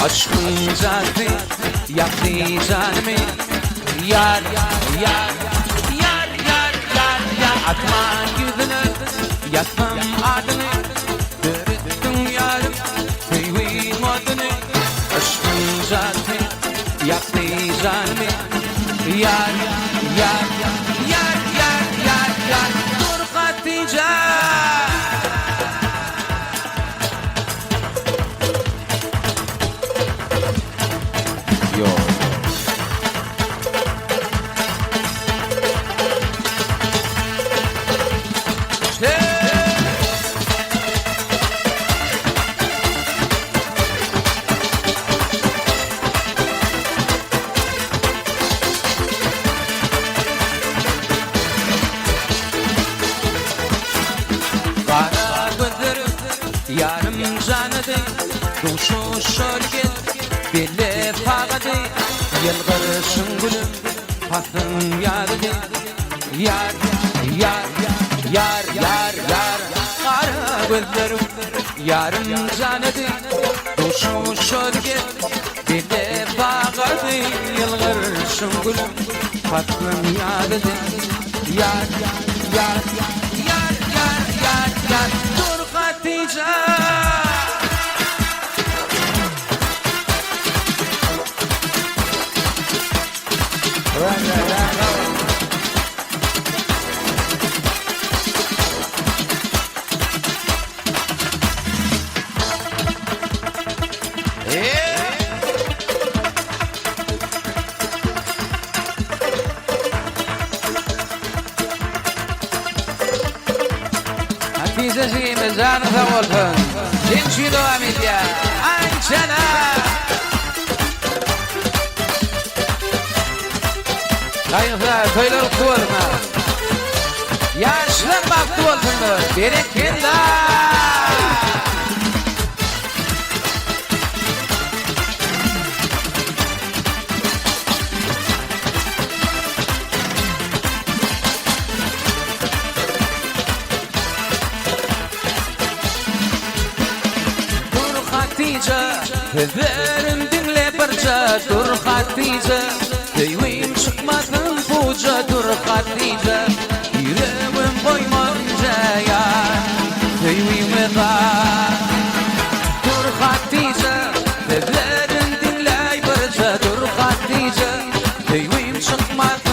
Aşkın zaten yaktı canımı. Yar, yar, yar, yar, yar, yar. Atma yüzünü, yatmam adını. Dürüttüm yarım, kıyvim adını. Aşkın zaten yaktı canımı. Yar, yar, yar, yar, yar, yar. Dur Hatice. Yo. Kara gözlerim yarım canıdı, duşu şölget belle fağadı. Yılgırışın gülüm hasım yarıdı. Yar, yar, yar, yar, yar. Kara gözlerim yarım canıdı, duşu şölget belle fağadı. Yılgırışın gülüm hasım yarıdı. Yar, yar, yar, yar, yar, yar. Dur Hatice. Hatice'ciğimiz canınıza olsun. Cinçin o amilya. Ayçana. Kayıklar, toylar kutlu olsun. Yaşlar baktı olsun. Bereketler. Hüzlerim dinle barca, dur Hatice. Köyüm çıkmadın buca, dur Hatice. Yüreğim koymanca ya, köyüme var. Dur Hatice, hüzlerim dinle barca, dur Hatice. Köyüm çıkmadın